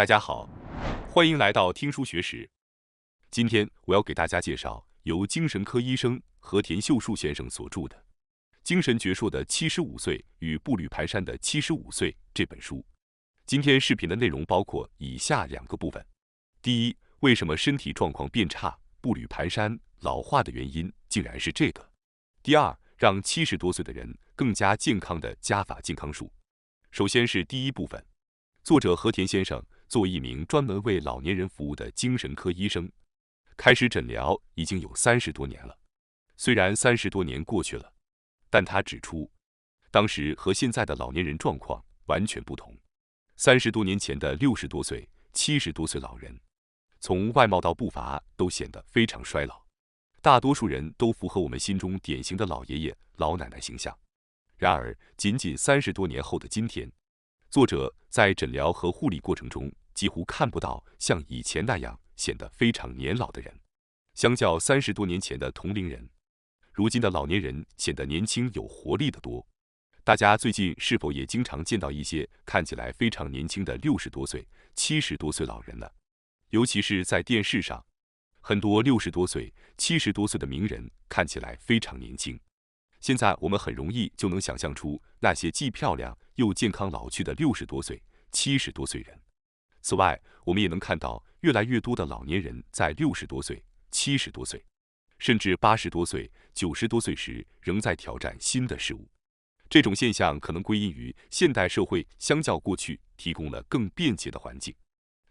大家好，欢迎来到听书学史。今天我要给大家介绍由精神科医生和田秀树先生所著的《精神矍铄的75岁与步履蹒跚的75岁》这本书。今天视频的内容包括以下2个部分：第一，为什么身体状况变差、步履蹒跚、老化的原因竟然是这个；第二，让70多岁的人更加健康的加法健康术。首先是第一部分，作者和田先生作为一名专门为老年人服务的精神科医生，开始诊疗已经有30多年了。虽然30多年过去了，但他指出，当时和现在的老年人状况完全不同。30多年前的60多岁、70多岁老人，从外貌到步伐都显得非常衰老，大多数人都符合我们心中典型的老爷爷、老奶奶形象。然而，仅30多年后的今天，作者在诊疗和护理过程中几乎看不到像以前那样显得非常年老的人。相较30多年前的同龄人，如今的老年人显得年轻有活力得多。大家最近是否也经常见到一些看起来非常年轻的60多岁、70多岁老人呢？尤其是在电视上，很多60多岁、70多岁的名人看起来非常年轻。现在我们很容易就能想象出那些既漂亮又健康老去的60多岁、70多岁人。此外，我们也能看到越来越多的老年人在60多岁、70多岁，甚至80多岁、90多岁时仍在挑战新的事物。这种现象可能归因于现代社会相较过去提供了更便捷的环境，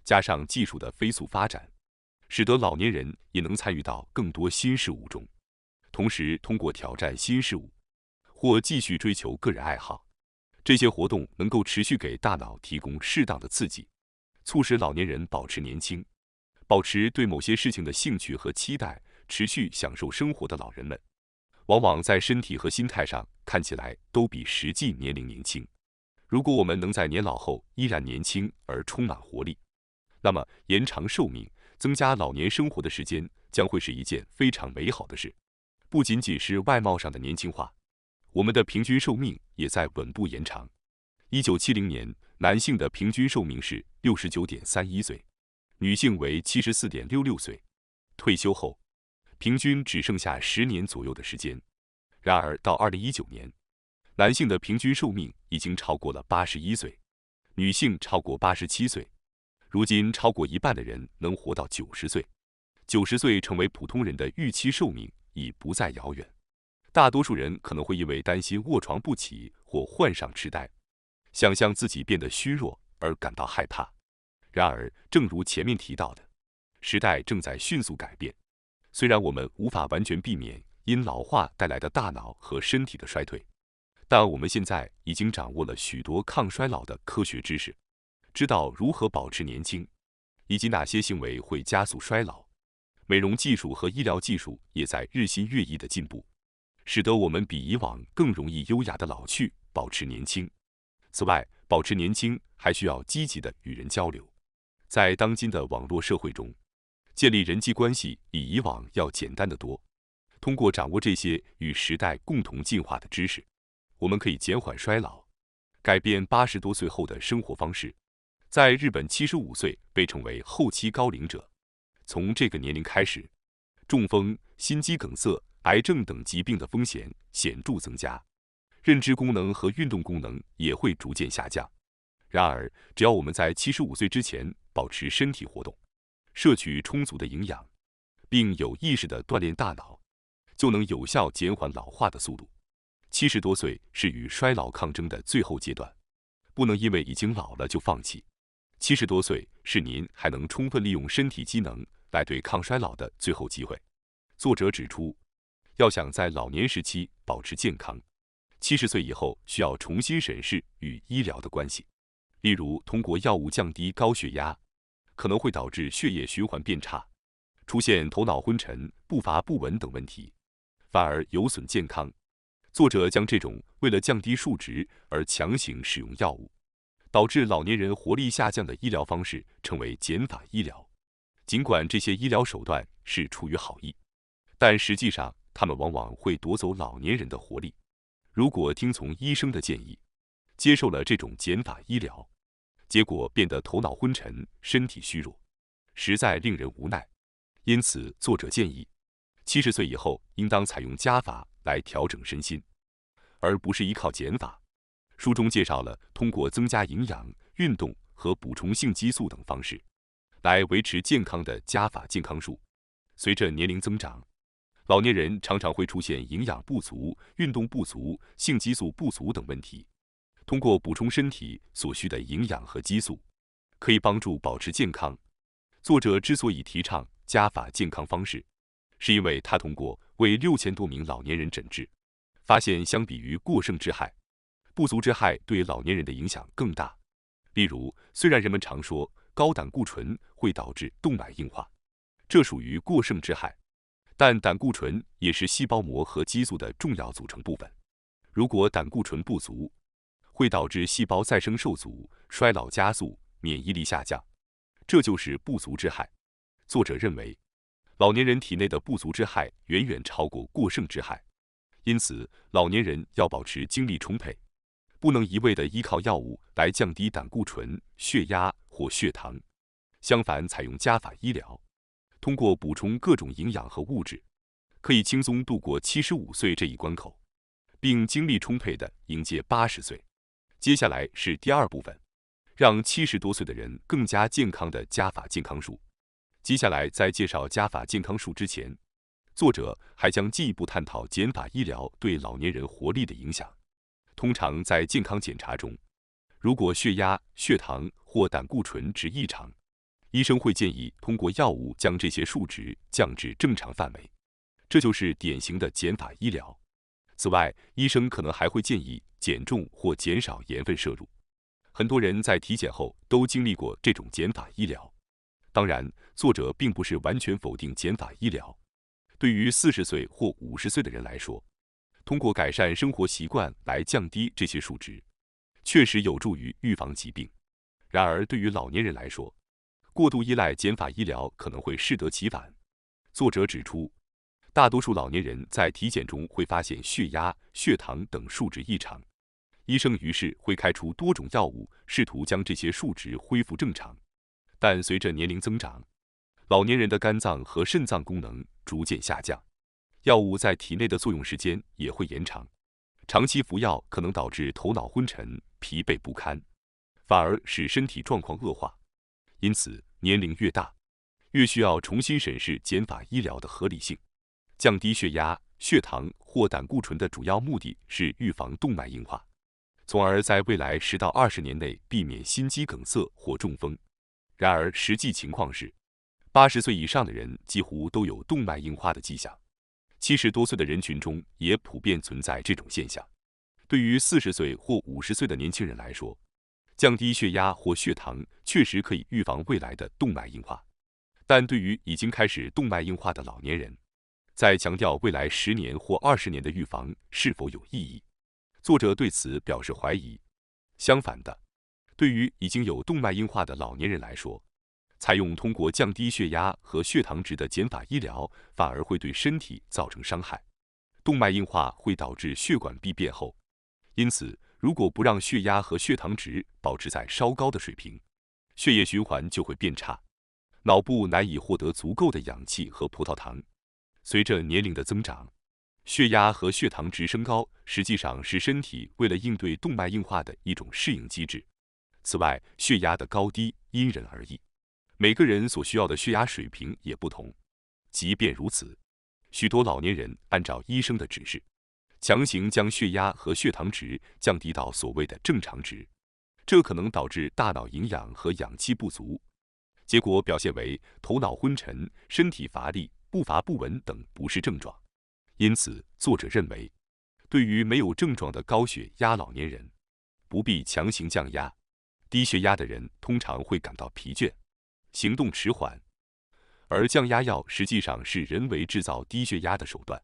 加上技术的飞速发展，使得老年人也能参与到更多新事物中。同时，通过挑战新事物或继续追求个人爱好，这些活动能够持续给大脑提供适当的刺激，促使老年人保持年轻，保持对某些事情的兴趣和期待，持续享受生活的老人们，往往在身体和心态上看起来都比实际年龄年轻。如果我们能在年老后依然年轻而充满活力，那么延长寿命、增加老年生活的时间将会是一件非常美好的事。不仅仅是外貌上的年轻化，我们的平均寿命也在稳步延长。1970年，男性的平均寿命是69.31岁，女性为74.66岁。退休后，平均只剩下10年左右的时间。然而，到2019年，男性的平均寿命已经超过了81岁，女性超过87岁。如今，超过一半的人能活到90岁。90岁成为普通人的预期寿命已不再遥远。大多数人可能会因为担心卧床不起或患上痴呆，想象自己变得虚弱而感到害怕。然而，正如前面提到的，时代正在迅速改变。虽然我们无法完全避免因老化带来的大脑和身体的衰退，但我们现在已经掌握了许多抗衰老的科学知识，知道如何保持年轻，以及哪些行为会加速衰老。美容技术和医疗技术也在日新月异的进步，使得我们比以往更容易优雅的老去，保持年轻。此外，保持年轻还需要积极的与人交流。在当今的网络社会中，建立人际关系比以往要简单得多。通过掌握这些与时代共同进化的知识，我们可以减缓衰老，改变80多岁后的生活方式。在日本，75岁被称为后期高龄者。从这个年龄开始，中风、心肌梗塞、癌症等疾病的风险显著增加，认知功能和运动功能也会逐渐下降。然而，只要我们在75岁之前保持身体活动，摄取充足的营养，并有意识地锻炼大脑，就能有效减缓老化的速度。70多岁是与衰老抗争的最后阶段，不能因为已经老了就放弃。70多岁是您还能充分利用身体机能来对抗衰老的最后机会。作者指出，要想在老年时期保持健康，70岁以后需要重新审视与医疗的关系，例如通过药物降低高血压，可能会导致血液循环变差，出现头脑昏沉、步伐不稳等问题，反而有损健康。作者将这种为了降低数值而强行使用药物，导致老年人活力下降的医疗方式称为减法医疗。尽管这些医疗手段是出于好意，但实际上他们往往会夺走老年人的活力。如果听从医生的建议，接受了这种减法医疗，结果变得头脑昏沉、身体虚弱，实在令人无奈。因此，作者建议，70岁以后应当采用加法来调整身心，而不是依靠减法。书中介绍了通过增加营养、运动和补充性激素等方式，来维持健康的加法健康术。随着年龄增长，老年人常常会出现营养不足、运动不足、性激素不足等问题。通过补充身体所需的营养和激素，可以帮助保持健康。作者之所以提倡加法健康方式，是因为他通过为6000多名老年人诊治，发现相比于过剩之害，不足之害对老年人的影响更大。例如，虽然人们常说高胆固醇会导致动脉硬化，这属于过剩之害，但胆固醇也是细胞膜和激素的重要组成部分。如果胆固醇不足，会导致细胞再生受阻、衰老加速、免疫力下降，这就是不足之害。作者认为，老年人体内的不足之害远远超过过剩之害，因此老年人要保持精力充沛，不能一味地依靠药物来降低胆固醇、血压或血糖。相反，采用加法医疗，通过补充各种营养和物质，可以轻松度过75岁这一关口，并精力充沛地迎接80岁。接下来是第二部分，让70多岁的人更加健康的加法健康术。接下来在介绍加法健康术之前，作者还将进一步探讨减法医疗对老年人活力的影响。通常在健康检查中，如果血压、血糖或胆固醇值异常，医生会建议通过药物将这些数值降至正常范围，这就是典型的减法医疗。此外，医生可能还会建议减重或减少盐分摄入。很多人在体检后都经历过这种减法医疗。当然，作者并不是完全否定减法医疗。对于40岁或50岁的人来说，通过改善生活习惯来降低这些数值，确实有助于预防疾病。然而，对于老年人来说，过度依赖减法医疗可能会适得其反。作者指出，大多数老年人在体检中会发现血压、血糖等数值异常，医生于是会开出多种药物，试图将这些数值恢复正常。但随着年龄增长，老年人的肝脏和肾脏功能逐渐下降，药物在体内的作用时间也会延长，长期服药可能导致头脑昏沉、疲惫不堪，反而使身体状况恶化。因此，年龄越大，越需要重新审视减法医疗的合理性。降低血压、血糖或胆固醇的主要目的是预防动脉硬化，从而在未来10到20年内避免心肌梗塞或中风。然而，实际情况是，80岁以上的人几乎都有动脉硬化的迹象，70多岁的人群中也普遍存在这种现象。对于40岁或50岁的年轻人来说，降低血压或血糖确实可以预防未来的动脉硬化，但对于已经开始动脉硬化的老年人，再强调未来10年或20年的预防是否有意义？作者对此表示怀疑。相反的，对于已经有动脉硬化的老年人来说，采用通过降低血压和血糖值的减法医疗，反而会对身体造成伤害。动脉硬化会导致血管壁变厚，因此，如果不让血压和血糖值保持在稍高的水平，血液循环就会变差，脑部难以获得足够的氧气和葡萄糖。随着年龄的增长，血压和血糖值升高，实际上是身体为了应对动脉硬化的一种适应机制。此外，血压的高低因人而异，每个人所需要的血压水平也不同。即便如此，许多老年人按照医生的指示，强行将血压和血糖值降低到所谓的正常值，这可能导致大脑营养和氧气不足，结果表现为头脑昏沉、身体乏力、步伐不稳等不适症状。因此，作者认为，对于没有症状的高血压老年人，不必强行降压。低血压的人通常会感到疲倦，行动迟缓，而降压药实际上是人为制造低血压的手段。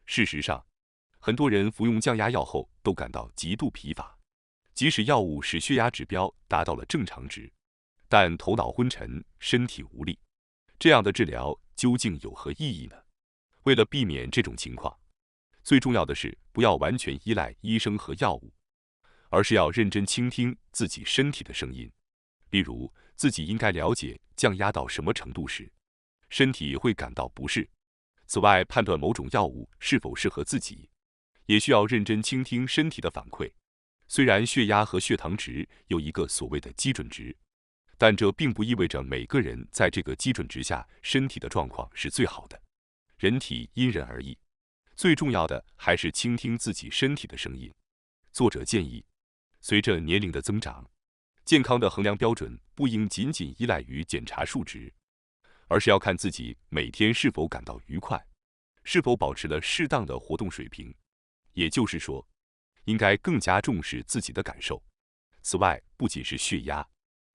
事实上，很多人服用降压药后都感到极度疲乏，即使药物使血压指标达到了正常值，但头脑昏沉、身体无力，这样的治疗究竟有何意义呢？为了避免这种情况，最重要的是不要完全依赖医生和药物，而是要认真倾听自己身体的声音，例如自己应该了解降压到什么程度时，身体会感到不适。此外，判断某种药物是否适合自己，也需要认真倾听身体的反馈。虽然血压和血糖值有一个所谓的基准值，但这并不意味着每个人在这个基准值下身体的状况是最好的。人体因人而异，最重要的还是倾听自己身体的声音。作者建议，随着年龄的增长，健康的衡量标准不应仅仅依赖于检查数值，而是要看自己每天是否感到愉快，是否保持了适当的活动水平。也就是说，应该更加重视自己的感受。此外，不仅是血压，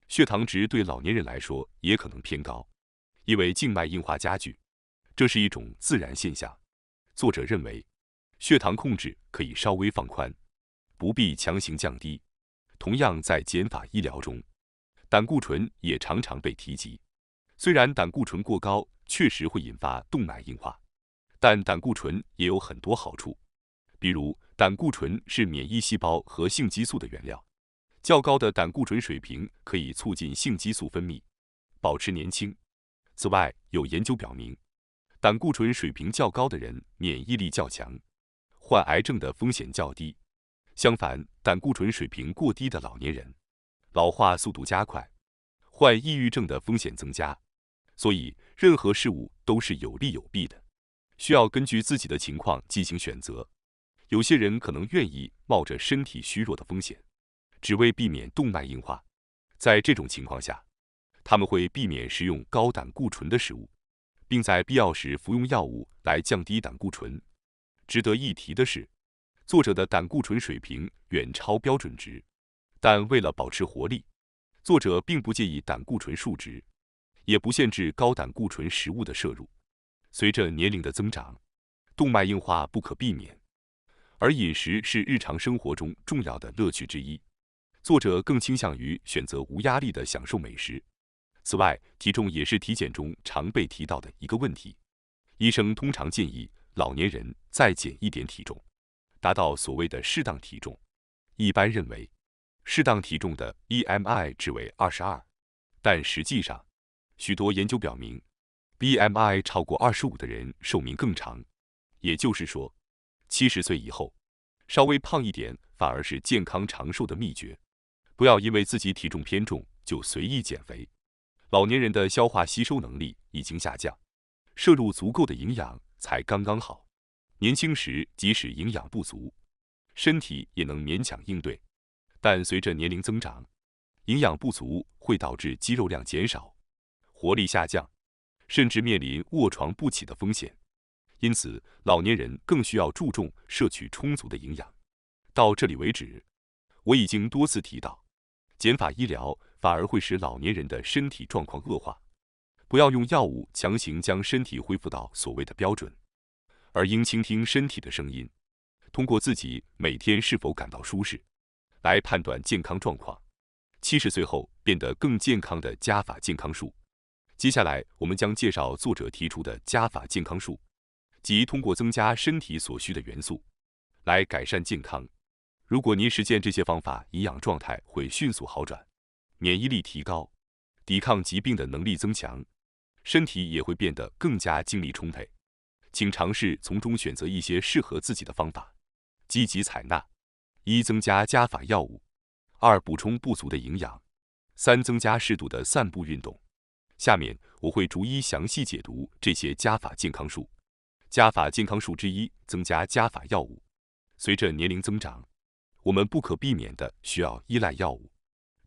血糖值对老年人来说也可能偏高，因为静脉硬化加剧，这是一种自然现象。作者认为，血糖控制可以稍微放宽，不必强行降低。同样，在减法医疗中，胆固醇也常常被提及。虽然胆固醇过高确实会引发动脉硬化，但胆固醇也有很多好处。比如，胆固醇是免疫细胞和性激素的原料，较高的胆固醇水平可以促进性激素分泌，保持年轻。此外，有研究表明，胆固醇水平较高的人免疫力较强，患癌症的风险较低。相反，胆固醇水平过低的老年人，老化速度加快，患抑郁症的风险增加。所以，任何事物都是有利有弊的，需要根据自己的情况进行选择。有些人可能愿意冒着身体虚弱的风险，只为避免动脉硬化。在这种情况下，他们会避免食用高胆固醇的食物，并在必要时服用药物来降低胆固醇。值得一提的是，作者的胆固醇水平远超标准值，但为了保持活力，作者并不介意胆固醇数值，也不限制高胆固醇食物的摄入。随着年龄的增长，动脉硬化不可避免，而饮食是日常生活中重要的乐趣之一。作者更倾向于选择无压力的享受美食。此外，体重也是体检中常被提到的一个问题。医生通常建议老年人再减一点体重，达到所谓的适当体重。一般认为，适当体重的 BMI 值为22，但实际上，许多研究表明， BMI 超过25的人寿命更长。也就是说，70岁以后，稍微胖一点反而是健康长寿的秘诀。不要因为自己体重偏重就随意减肥。老年人的消化吸收能力已经下降，摄入足够的营养才刚刚好。年轻时即使营养不足，身体也能勉强应对，但随着年龄增长，营养不足会导致肌肉量减少，活力下降，甚至面临卧床不起的风险。因此，老年人更需要注重摄取充足的营养。到这里为止，我已经多次提到，减法医疗反而会使老年人的身体状况恶化。不要用药物强行将身体恢复到所谓的标准，而应倾听身体的声音，通过自己每天是否感到舒适，来判断健康状况。70岁后变得更健康的加法健康术。接下来，我们将介绍作者提出的加法健康术，即通过增加身体所需的元素，来改善健康。如果您实践这些方法，营养状态会迅速好转，免疫力提高，抵抗疾病的能力增强，身体也会变得更加精力充沛。请尝试从中选择一些适合自己的方法，积极采纳。1、增加加法药物；2、补充不足的营养；3、增加适度的散步运动。下面我会逐一详细解读这些加法健康术。加法健康术之一，增加加法药物。随着年龄增长，我们不可避免地需要依赖药物，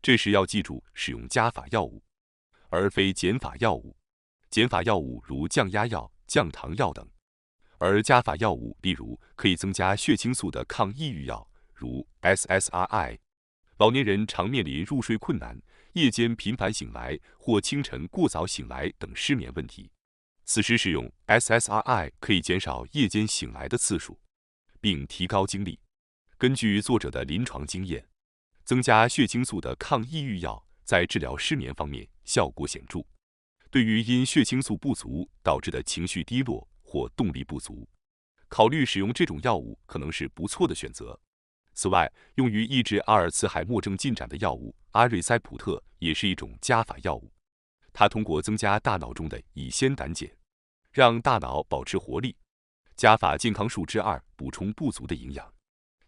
这时要记住使用加法药物，而非减法药物。减法药物如降压药、降糖药等，而加法药物例如可以增加血清素的抗抑郁药，如 SSRI。老年人常面临入睡困难、夜间频繁醒来或清晨过早醒来等失眠问题。此时使用 SSRI 可以减少夜间醒来的次数，并提高精力。根据作者的临床经验，增加血清素的抗抑郁药在治疗失眠方面效果显著。对于因血清素不足导致的情绪低落或动力不足，考虑使用这种药物可能是不错的选择。此外，用于抑制阿尔茨海默症进展的药物阿瑞塞普特也是一种加法药物，它通过增加大脑中的乙酰胆碱，让大脑保持活力。加法健康树之2：补充不足的营养。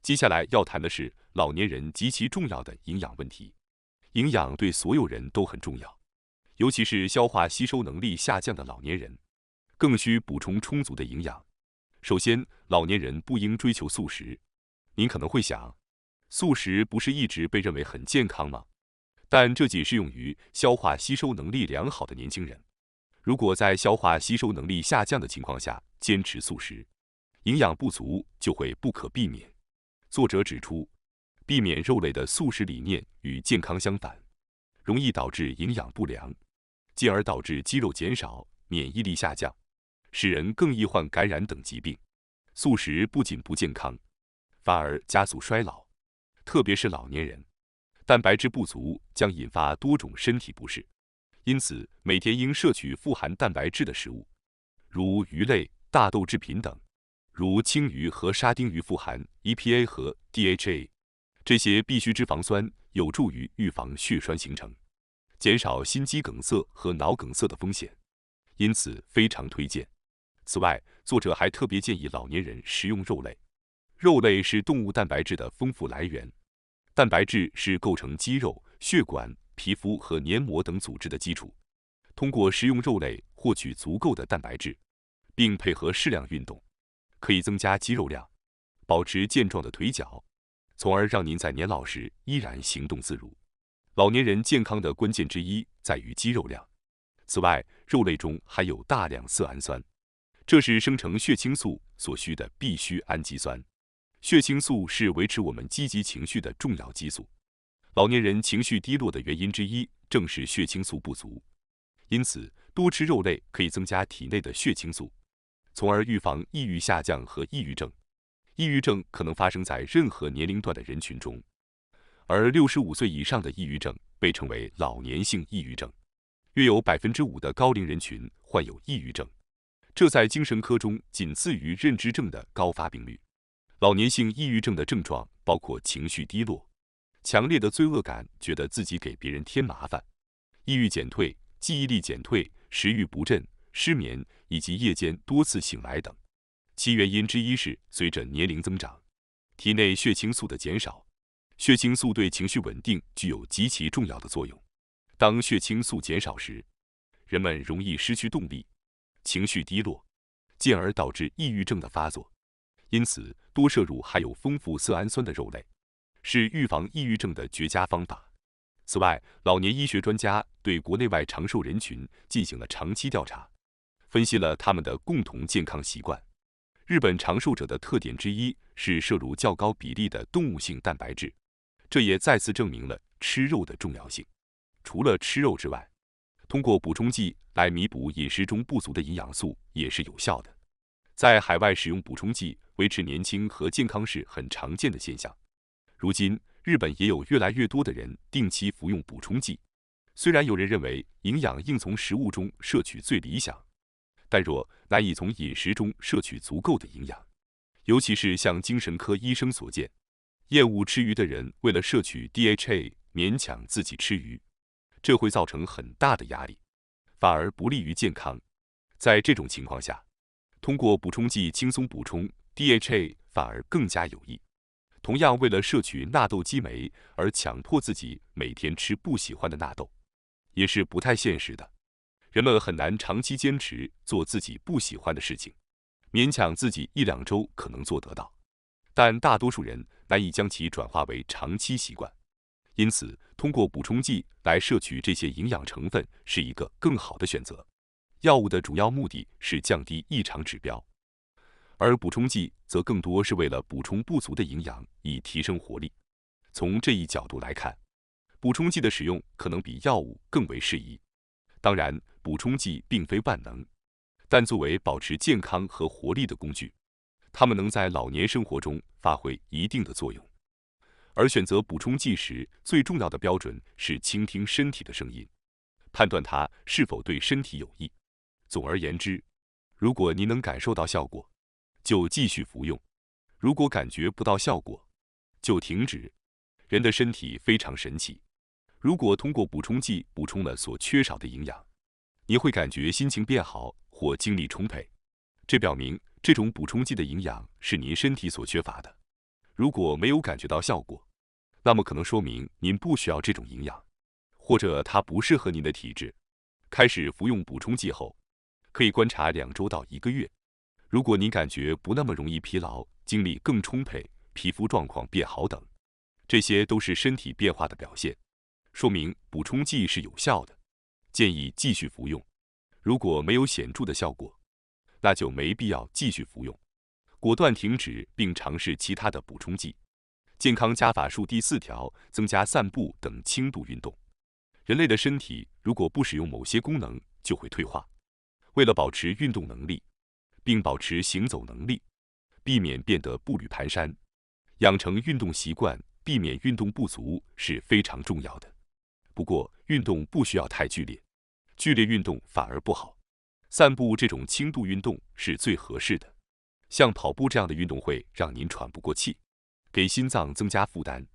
接下来要谈的是老年人极其重要的营养问题。营养对所有人都很重要，尤其是消化吸收能力下降的老年人，更需补充充足的营养。首先，老年人不应追求素食。您可能会想，素食不是一直被认为很健康吗？但这仅适用于消化吸收能力良好的年轻人。如果在消化吸收能力下降的情况下坚持素食，营养不足就会不可避免。作者指出，避免肉类的素食理念与健康相反，容易导致营养不良，进而导致肌肉减少、免疫力下降，使人更易患感染等疾病。素食不仅不健康，反而加速衰老，特别是老年人。蛋白质不足将引发多种身体不适，因此每天应摄取富含蛋白质的食物，如鱼类、大豆制品等，如青鱼和沙丁鱼富含 EPA 和 DHA， 这些必需脂肪酸有助于预防血栓形成，减少心肌梗塞和脑梗塞的风险，因此非常推荐。此外，作者还特别建议老年人食用肉类。肉类是动物蛋白质的丰富来源，蛋白质是构成肌肉、血管、皮肤和黏膜等组织的基础。通过食用肉类获取足够的蛋白质，并配合适量运动，可以增加肌肉量，保持健壮的腿脚，从而让您在年老时依然行动自如。老年人健康的关键之一在于肌肉量。此外，肉类中含有大量色氨酸，这是生成血清素所需的必需氨基酸。血清素是维持我们积极情绪的重要激素。老年人情绪低落的原因之一正是血清素不足，因此多吃肉类可以增加体内的血清素，从而预防抑郁下降和抑郁症。抑郁症可能发生在任何年龄段的人群中，而65岁以上的抑郁症被称为老年性抑郁症。约有5%的高龄人群患有抑郁症，这在精神科中仅次于认知症的高发病率。老年性抑郁症的症状包括情绪低落、强烈的罪恶感，觉得自己给别人添麻烦、抑郁减退、记忆力减退、食欲不振、失眠以及夜间多次醒来等。其原因之一是随着年龄增长，体内血清素的减少。血清素对情绪稳定具有极其重要的作用。当血清素减少时，人们容易失去动力，情绪低落，进而导致抑郁症的发作。因此，多摄入含有丰富色氨酸的肉类，是预防抑郁症的绝佳方法。此外，老年医学专家对国内外长寿人群进行了长期调查，分析了他们的共同健康习惯。日本长寿者的特点之一是摄入较高比例的动物性蛋白质，这也再次证明了吃肉的重要性。除了吃肉之外，通过补充剂来弥补饮食中不足的营养素也是有效的。在海外使用补充剂维持年轻和健康是很常见的现象。如今，日本也有越来越多的人定期服用补充剂。虽然有人认为营养应从食物中摄取最理想，但若难以从饮食中摄取足够的营养，尤其是像精神科医生所见，厌恶吃鱼的人为了摄取 DHA 勉强自己吃鱼，这会造成很大的压力，反而不利于健康。在这种情况下，通过补充剂轻松补充 DHA 反而更加有益。同样，为了摄取纳豆激酶而强迫自己每天吃不喜欢的纳豆，也是不太现实的。人们很难长期坚持做自己不喜欢的事情，勉强自己1-2周可能做得到，但大多数人难以将其转化为长期习惯。因此，通过补充剂来摄取这些营养成分是一个更好的选择。药物的主要目的是降低异常指标，而补充剂则更多是为了补充不足的营养，以提升活力。从这一角度来看，补充剂的使用可能比药物更为适宜。当然，补充剂并非万能，但作为保持健康和活力的工具，它们能在老年生活中发挥一定的作用。而选择补充剂时，最重要的标准是倾听身体的声音，判断它是否对身体有益。总而言之，如果您能感受到效果，就继续服用；如果感觉不到效果，就停止。人的身体非常神奇，如果通过补充剂补充了所缺少的营养，你会感觉心情变好或精力充沛，这表明这种补充剂的营养是您身体所缺乏的。如果没有感觉到效果，那么可能说明您不需要这种营养，或者它不适合您的体质。开始服用补充剂后，可以观察2周到1个月。如果您感觉不那么容易疲劳，精力更充沛，皮肤状况变好等，这些都是身体变化的表现，说明补充剂是有效的，建议继续服用。如果没有显著的效果，那就没必要继续服用，果断停止并尝试其他的补充剂。健康加法术第4条：增加散步等轻度运动。人类的身体如果不使用某些功能，就会退化。为了保持运动能力，并保持行走能力，避免变得步履蹒跚，养成运动习惯，避免运动不足是非常重要的。不过，运动不需要太剧烈，剧烈运动反而不好。散步这种轻度运动是最合适的。像跑步这样的运动会让您喘不过气，给心脏增加负担，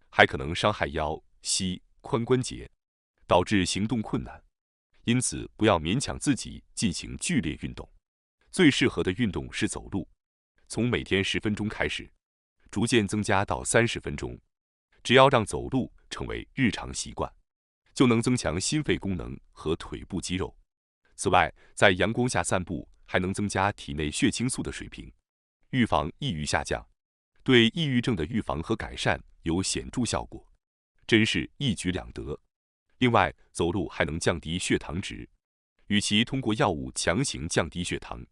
还可能伤害腰、膝、髋关节，导致行动困难。因此，不要勉强自己进行剧烈运动。最适合的运动是走路，从每天10分钟开始，逐渐增加到30分钟。只要让走路成为日常习惯，就能增强心肺功能和腿部肌肉。此外，在阳光下散步还能增加体内血清素的水平，预防抑郁下降，对抑郁症的预防和改善有显著效果，真是一举两得。另外，走路还能降低血糖值，与其通过药物强行降低血糖，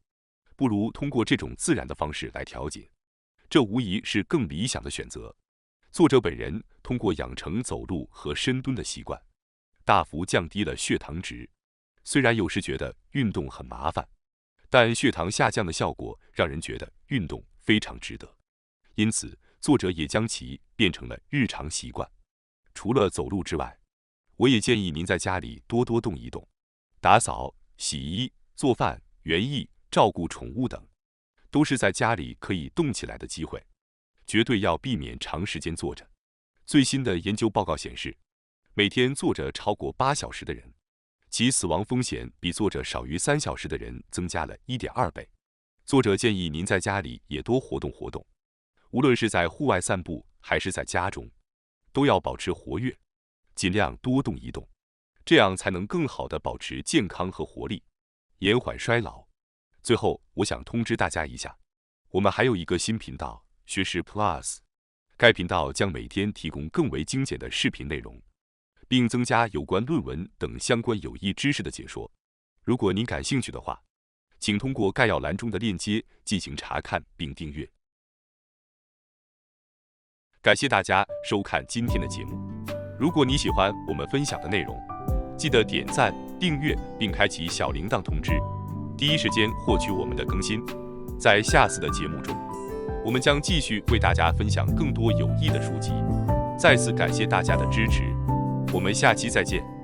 不如通过这种自然的方式来调节，这无疑是更理想的选择。作者本人通过养成走路和深蹲的习惯，大幅降低了血糖值。虽然有时觉得运动很麻烦，但血糖下降的效果让人觉得运动非常值得。因此，作者也将其变成了日常习惯。除了走路之外，我也建议您在家里多多动一动，打扫、洗衣、做饭、园艺、照顾宠物等，都是在家里可以动起来的机会。绝对要避免长时间坐着。最新的研究报告显示，每天坐着超过8小时的人，其死亡风险比坐着少于3小时的人增加了1.2倍。作者建议您在家里也多活动活动，无论是在户外散步还是在家中，都要保持活跃，尽量多动一动，这样才能更好地保持健康和活力，延缓衰老。最后，我想通知大家一下，我们还有一个新频道学识 Plus， 该频道将每天提供更为精简的视频内容，并增加有关论文等相关有益知识的解说。如果您感兴趣的话，请通过概要栏中的链接进行查看并订阅。感谢大家收看今天的节目。如果你喜欢我们分享的内容，记得点赞、订阅并开启小铃铛通知，第一时间获取我们的更新。在下次的节目中，我们将继续为大家分享更多有益的书籍。再次感谢大家的支持，我们下期再见。